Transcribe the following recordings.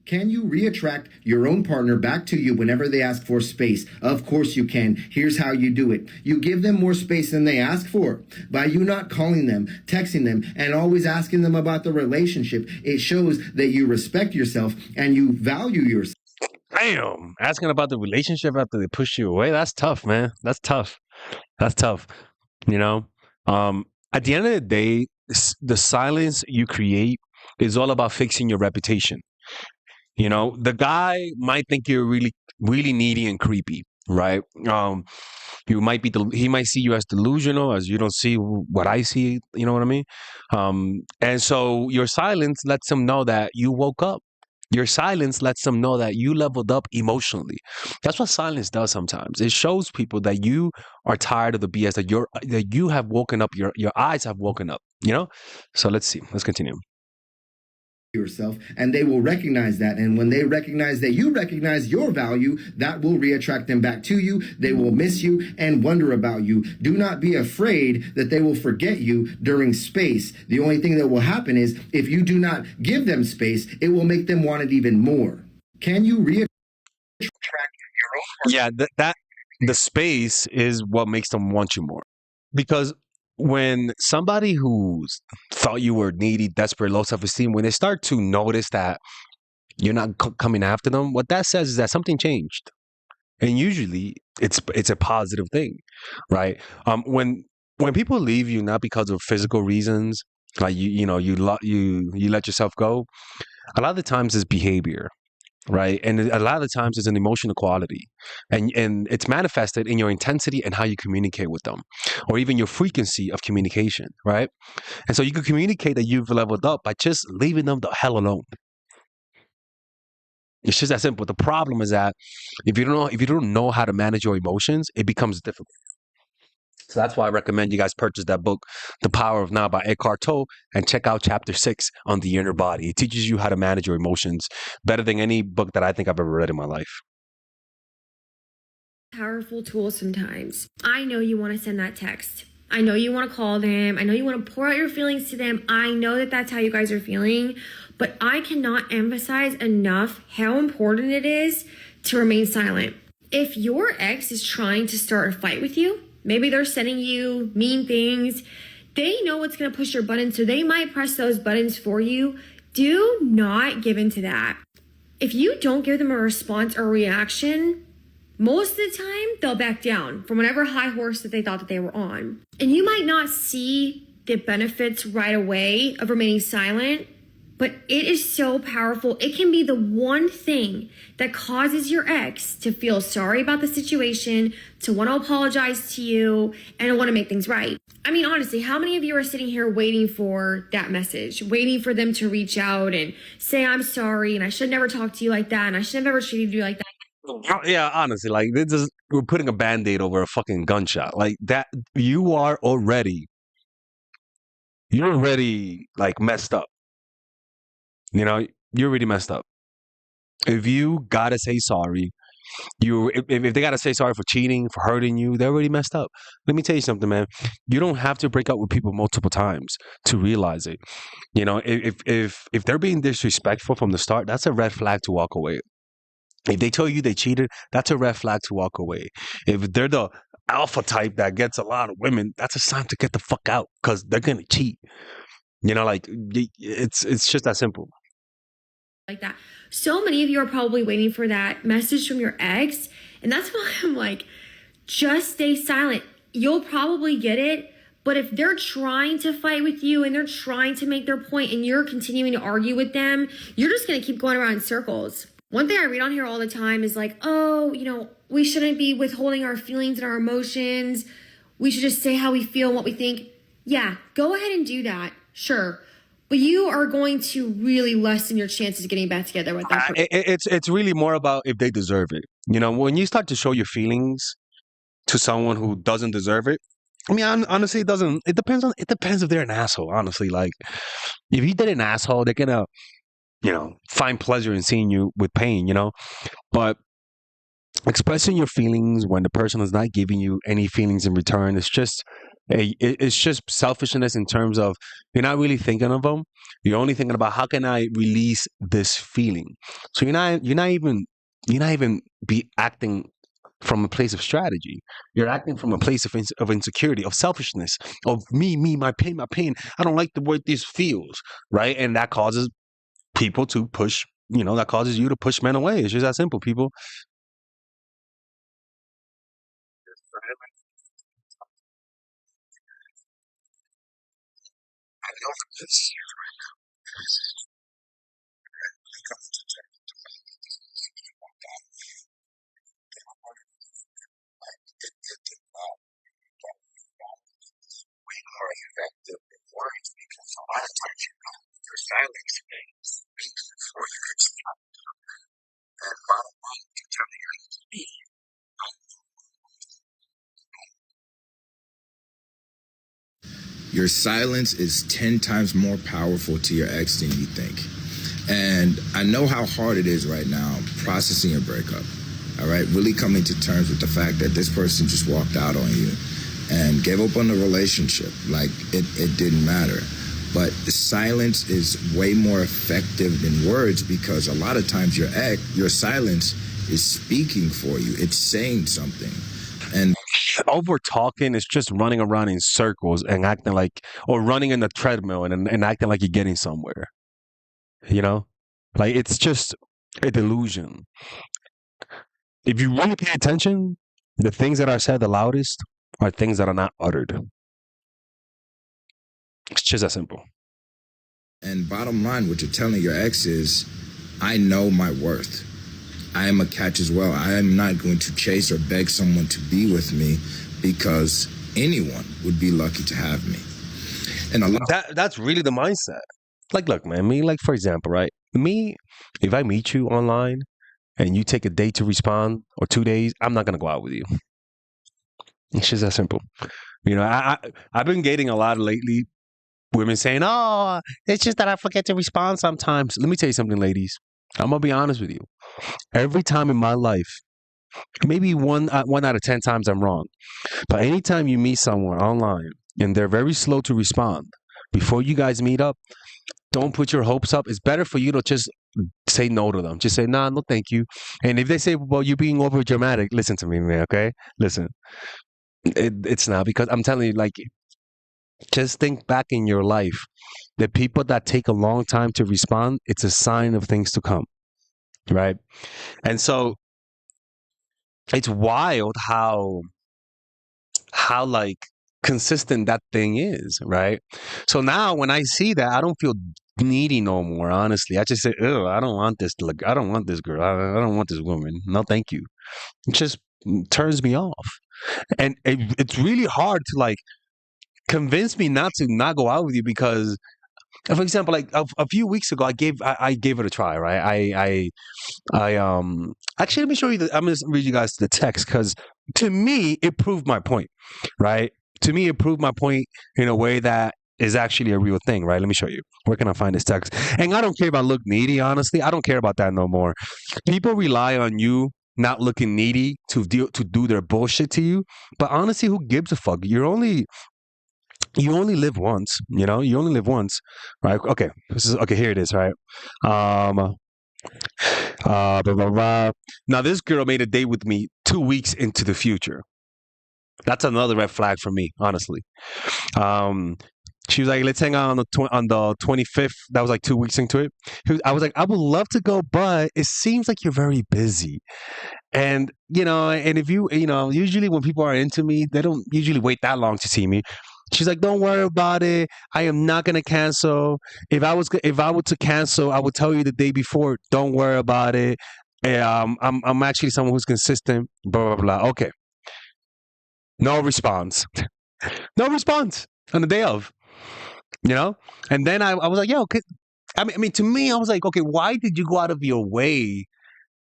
Can you reattract your own partner back to you whenever they ask for space? Of course you can. Here's how you do it. You give them more space than they ask for. By you not calling them, texting them, and always asking them about the relationship, it shows that you respect yourself and you value yourself. Damn, asking about the relationship after they push you away, that's tough, man. That's tough. That's tough. You know, at the end of the day, the silence you create is all about fixing your reputation. You know, the guy might think you're really, really needy and creepy, right? You might be, he might see you as delusional, as you don't see what I see. You know what I mean? And so your silence lets him know that you woke up. Your silence lets them know that you leveled up emotionally. That's what silence does sometimes. It shows people that you are tired of the BS, that you have woken up, your eyes have woken up, you know? So let's see. Let's continue. Yourself, and they will recognize that. And when they recognize that you recognize your value, that will reattract them back to you. They will miss you and wonder about you. Do not be afraid that they will forget you during space. The only thing that will happen is if you do not give them space, it will make them want it even more. Can you reattract your own? Yeah, that the space is what makes them want you more. Because when somebody who's thought you were needy, desperate, low self-esteem, when they start to notice that you're not coming after them, what that says is that something changed, and usually it's a positive thing, right? When people leave you not because of physical reasons, like you let yourself go, a lot of the times it's behavior. Right. And a lot of the times it's an emotional quality, and it's manifested in your intensity and how you communicate with them, or even your frequency of communication. Right. And so you can communicate that you've leveled up by just leaving them the hell alone. It's just that simple. The problem is that if you don't know how to manage your emotions, it becomes difficult. So that's why I recommend you guys purchase that book, The Power of Now by Eckhart Tolle, and check out chapter 6 on the inner body. It teaches you how to manage your emotions better than any book that I think I've ever read in my life. Powerful tool sometimes. I know you want to send that text. I know you want to call them. I know you want to pour out your feelings to them. I know that that's how you guys are feeling, but I cannot emphasize enough how important it is to remain silent. If your ex is trying to start a fight with you, maybe they're sending you mean things, they know what's going to push your buttons, so they might press those buttons for you. Do not give in to that. If you don't give them a response or reaction, most of the time they'll back down from whatever high horse that they thought that they were on. And you might not see the benefits right away of remaining silent, but it is so powerful. It can be the one thing that causes your ex to feel sorry about the situation, to want to apologize to you, and to want to make things right. I mean, honestly, how many of you are sitting here waiting for that message, waiting for them to reach out and say, I'm sorry, and I should never talk to you like that, and I should have never treated you like that? Yeah, honestly, like we're putting a band-aid over a fucking gunshot. Like that, you're already like messed up. You know, you're already messed up. If you gotta say sorry, if they gotta say sorry for cheating, for hurting you, they're already messed up. Let me tell you something, man. You don't have to break up with people multiple times to realize it. You know, if they're being disrespectful from the start, that's a red flag to walk away. If they tell you they cheated, that's a red flag to walk away. If they're the alpha type that gets a lot of women, that's a sign to get the fuck out because they're gonna cheat. You know, like it's just that simple. Like that. So many of you are probably waiting for that message from your ex, and that's why I'm like, just stay silent. You'll probably get it, but if they're trying to fight with you and they're trying to make their point and you're continuing to argue with them, you're just going to keep going around in circles. One thing I read on here all the time is like, oh, we shouldn't be withholding our feelings and our emotions. We should just say how we feel and what we think. Yeah, go ahead and do that. Sure. But you are going to really lessen your chances of getting back together with that person. It's really more about if they deserve it. You know, when you start to show your feelings to someone who doesn't deserve it, I mean, honestly, it depends if they're an asshole, honestly. Like, if you did an asshole, they're gonna, find pleasure in seeing you with pain, But expressing your feelings when the person is not giving you any feelings in return, it's just It's just selfishness in terms of you're not really thinking of them. You're only thinking about how can I release this feeling. So you're not even be acting from a place of strategy. You're acting from a place of insecurity, of selfishness, of me, my pain, my pain. I don't like the way this feels, right? And that causes people to push. That causes you to push men away. It's just that simple, people. Your silence is 10 times more powerful to your ex than you think. And I know how hard it is right now processing a breakup. All right, really coming to terms with the fact that this person just walked out on you and gave up on the relationship. Like it didn't matter. But the silence is way more effective than words, because a lot of times your silence is speaking for you. It's saying something. And Over talking is just running around in circles and acting like, or running in the treadmill and acting like you're getting somewhere. Like it's just a delusion. If you really pay attention, the things that are said the loudest are things that are not uttered. It's just that simple. And bottom line, what you're telling your ex is, I know my worth. I am a catch as well. I am not going to chase or beg someone to be with me, because anyone would be lucky to have me. And That's really the mindset. Like, look, man, like, for example, right? If I meet you online and you take a day to respond or 2 days, I'm not going to go out with you. It's just that simple. I've been dating a lot lately. Women saying, oh, it's just that I forget to respond sometimes. Let me tell you something, ladies. I'm going to be honest with you. Every time in my life, maybe one out of 10 times I'm wrong, but anytime you meet someone online and they're very slow to respond, before you guys meet up, don't put your hopes up. It's better for you to just say no to them. Just say, nah, no, thank you. And if they say, well, you're being over dramatic, listen to me, man, okay? Listen. It's not, because I'm telling you, like, just think back in your life. The people that take a long time to respond, it's a sign of things to come, right? And so it's wild how like consistent that thing is, right? So now when I see that, I don't feel needy no more, honestly. I just say, oh, I don't want this. Like, I don't want this girl. I don't want this woman. No, thank you. It just turns me off. And it's really hard to, like, convince me not to not go out with you, because, for example, like a few weeks ago, I gave it a try, right? Actually, let me show you. I'm gonna read you guys the text, because to me it proved my point, right? To me, it proved my point in a way that is actually a real thing, right? Let me show you. Where can I find this text? And I don't care about look needy. Honestly, I don't care about that no more. People rely on you not looking needy to do their bullshit to you. But honestly, who gives a fuck? You only live once, you only live once, right? Okay, here it is, right? Blah, blah, blah. Now this girl made a date with me 2 weeks into the future. That's another red flag for me, honestly. She was like, let's hang out on the 25th. That was like 2 weeks into it. I was like, I would love to go, but it seems like you're very busy. And, and if usually when people are into me, they don't usually wait that long to see me. She's like, don't worry about it. I am not going to cancel. If I were to cancel, I would tell you the day before. Don't worry about it. I'm actually someone who's consistent, blah, blah, blah. Okay. No response. No response on the day of, And then I was like, yo, I mean, to me, I was like, okay, why did you go out of your way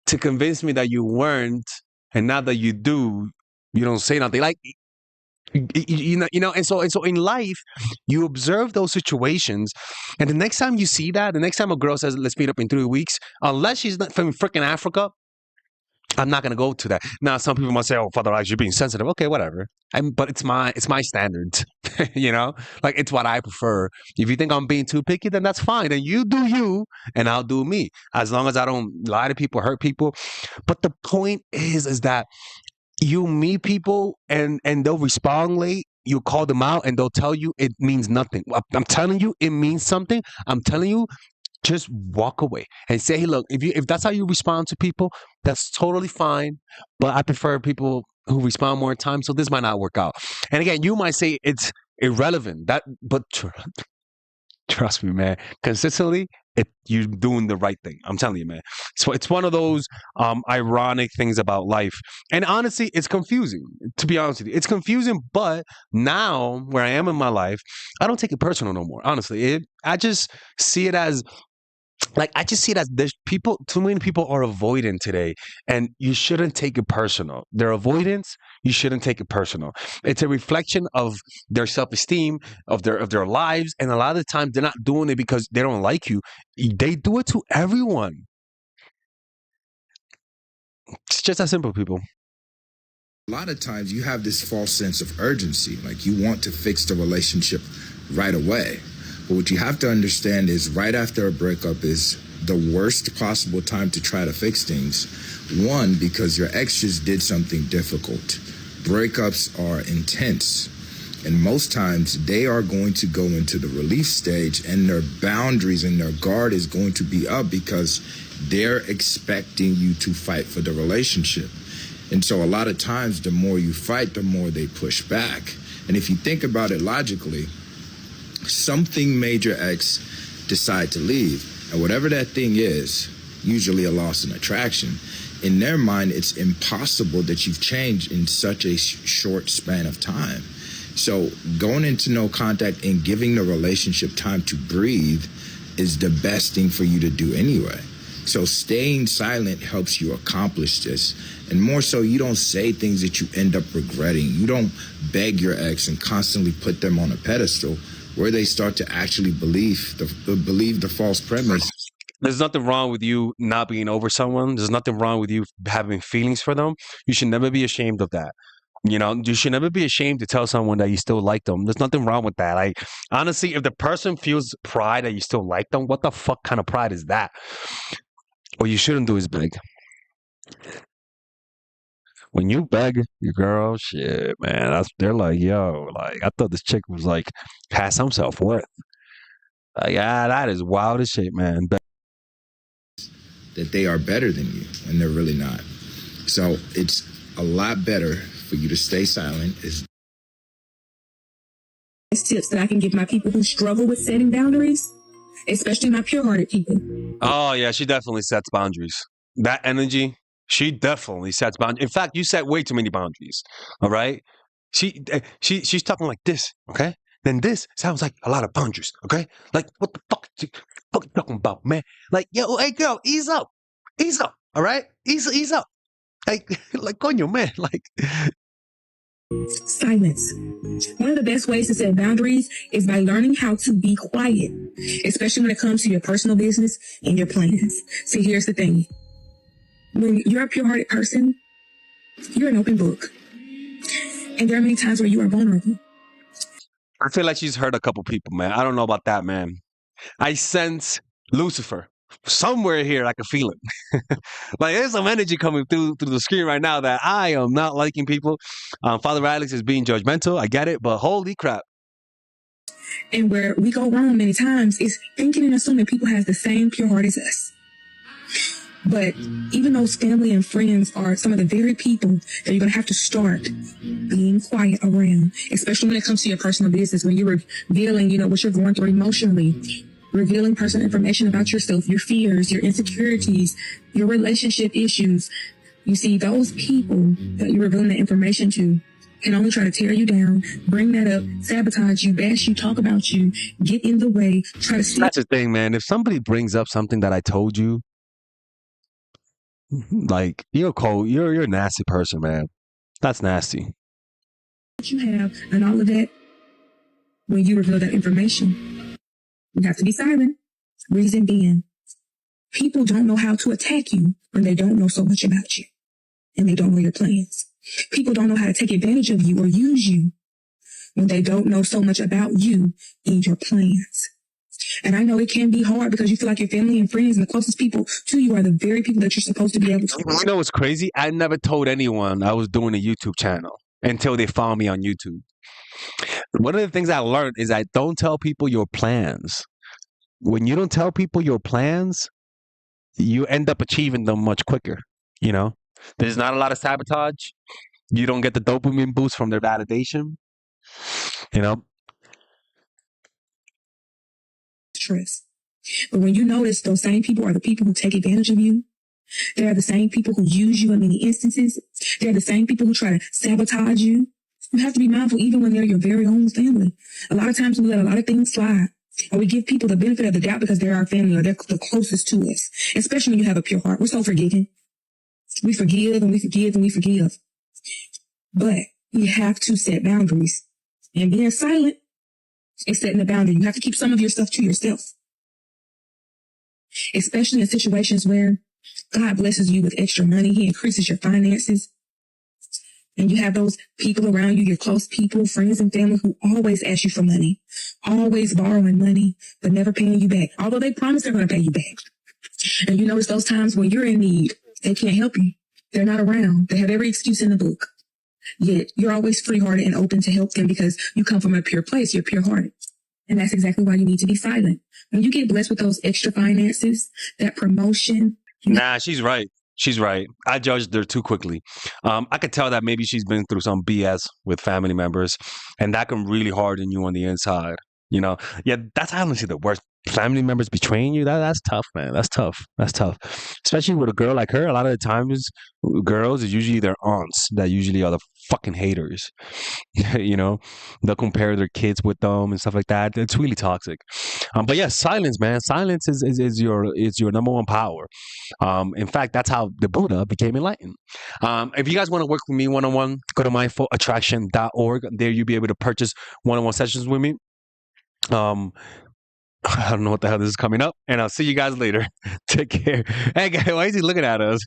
to convince me that you weren't, and now that you do, you don't say nothing? Like, and so in life, you observe those situations, and the next time you see that, the next time a girl says, let's meet up in 3 weeks, unless she's not from freaking Africa, I'm not gonna go to that. Now, some people might say, "Oh, Father Alex, you're being sensitive." Okay, whatever. But it's my standards, you know. Like it's what I prefer. If you think I'm being too picky, then that's fine. Then you do you, and I'll do me. As long as I don't lie to people, hurt people. But the point is that you meet people and they'll respond late. You call them out, and they'll tell you it means nothing. I'm telling you, it means something. I'm telling you, just walk away and say, hey, look, if that's how you respond to people, that's totally fine. But I prefer people who respond more time, so this might not work out. And again, you might say it's irrelevant. But trust me, man, consistently, you're doing the right thing. I'm telling you, man. So it's one of those ironic things about life. And honestly, it's confusing, to be honest with you. It's confusing, but now where I am in my life, I don't take it personal no more. Honestly, I just see it as there's too many people are avoidant today, and you shouldn't take it personal. Their avoidance, you shouldn't take it personal. It's a reflection of their self-esteem, of their lives, and a lot of the time they're not doing it because they don't like you. They do it to everyone. It's just that simple, people. A lot of times you have this false sense of urgency, like you want to fix the relationship right away. But what you have to understand is right after a breakup is the worst possible time to try to fix things. One, because your ex just did something difficult. Breakups are intense. And most times they are going to go into the relief stage, and their boundaries and their guard is going to be up because they're expecting you to fight for the relationship. And so a lot of times the more you fight, the more they push back. And if you think about it logically, something made your ex decide to leave. And whatever that thing is, usually a loss in attraction, in their mind, it's impossible that you've changed in such a short span of time. So going into no contact and giving the relationship time to breathe is the best thing for you to do anyway. So staying silent helps you accomplish this. And more so, you don't say things that you end up regretting. You don't beg your ex and constantly put them on a pedestal where they start to actually believe the false premise. There's nothing wrong with you not being over someone. There's nothing wrong with you having feelings for them. You should never be ashamed of that. You know, you should never be ashamed to tell someone that you still like them. There's nothing wrong with that. Like, honestly, if the person feels pride that you still like them, what the fuck kind of pride is that? What you shouldn't do is beg. When you beg your girl, shit, man, they're like, yo, like, I thought this chick was like, has some self-worth. Like, that is wild as shit, man. That they are better than you, and they're really not. So it's a lot better for you to stay silent. Tips that I can give my people who struggle with setting boundaries, especially my pure-hearted people. Oh, yeah, she definitely sets boundaries. That energy, she definitely sets boundaries. In fact, you set way too many boundaries, all right? She's talking like this, okay? Then this sounds like a lot of boundaries, okay? Like, what the fuck are you talking about, man? Like, yo, hey, girl, ease up, all right? Ease up. Like, coño, man, like. Silence. One of the best ways to set boundaries is by learning how to be quiet, especially when it comes to your personal business and your plans. See, here's the thing. When you're a pure-hearted person, you're an open book. And there are many times where you are vulnerable. I feel like she's hurt a couple people, man. I don't know about that, man. I sense Lucifer. Somewhere here, I can feel it. Like, there's some energy coming through the screen right now that I am not liking, people. Father Alex is being judgmental. I get it, but holy crap. And where we go wrong many times is thinking and assuming people have the same pure heart as us. But even those family and friends are some of the very people that you're going to have to start being quiet around, especially when it comes to your personal business, when you're revealing, what you're going through emotionally, revealing personal information about yourself, your fears, your insecurities, your relationship issues. You see, those people that you're revealing that information to can only try to tear you down, bring that up, sabotage you, bash you, talk about you, get in the way, try to steal. That's the thing, man. If somebody brings up something that I told you, like, you're cold, you're a nasty person, man. That's nasty. What you have and all of that, when you reveal that information, you have to be silent. Reason being, people don't know how to attack you when they don't know so much about you. and they don't know your plans. People don't know how to take advantage of you or use you when they don't know so much about you and your plans. And I know it can be hard because you feel like your family and friends and the closest people to you are the very people that you're supposed to be able to. You know what's crazy? I never told anyone I was doing a YouTube channel until they found me on YouTube. One of the things I learned is I don't tell people your plans. When you don't tell people your plans, you end up achieving them much quicker. You know, there's not a lot of sabotage. You don't get the dopamine boost from their validation. You know, Stress. But when you notice those same people are the people who take advantage of you, they are the same people who use you in many instances. They're the same people who try to sabotage you. You have to be mindful even when they're your very own family. A lot of times we let a lot of things slide. Or we give people the benefit of the doubt because they're our family or they're the closest to us. Especially when you have a pure heart. We're so forgiving. We forgive and we forgive and we forgive. But you have to set boundaries. And being silent is setting a boundary. You have to keep some of your stuff to yourself. Especially in situations where God blesses you with extra money. He increases your finances. And you have those people around you, your close people, friends and family who always ask you for money, always borrowing money, but never paying you back. Although they promise they're going to pay you back. And you notice those times when you're in need, they can't help you. They're not around. They have every excuse in the book. Yet you're always free-hearted and open to help them because you come from a pure place. You're pure-hearted. And that's exactly why you need to be silent. When you get blessed with those extra finances, that promotion. nah, she's right. She's right. I judged her too quickly. I could tell that maybe she's been through some BS with family members, and that can really harden you on the inside. You know, yeah, that's honestly the worst. Family members betraying you, that's tough, man. That's tough. That's tough. Especially with a girl like her. A lot of the times, girls is usually their aunts that usually are the fucking haters. You know, they'll compare their kids with them and stuff like that. It's really toxic. But yeah, silence, man. Silence is your number one power. In fact, that's how the Buddha became enlightened. If you guys want to work with me one-on-one, go to mindfulattraction.org. There you'll be able to purchase one-on-one sessions with me. I don't know what the hell this is coming up, and I'll see you guys later. Take care. Hey, guys, why is he looking at us?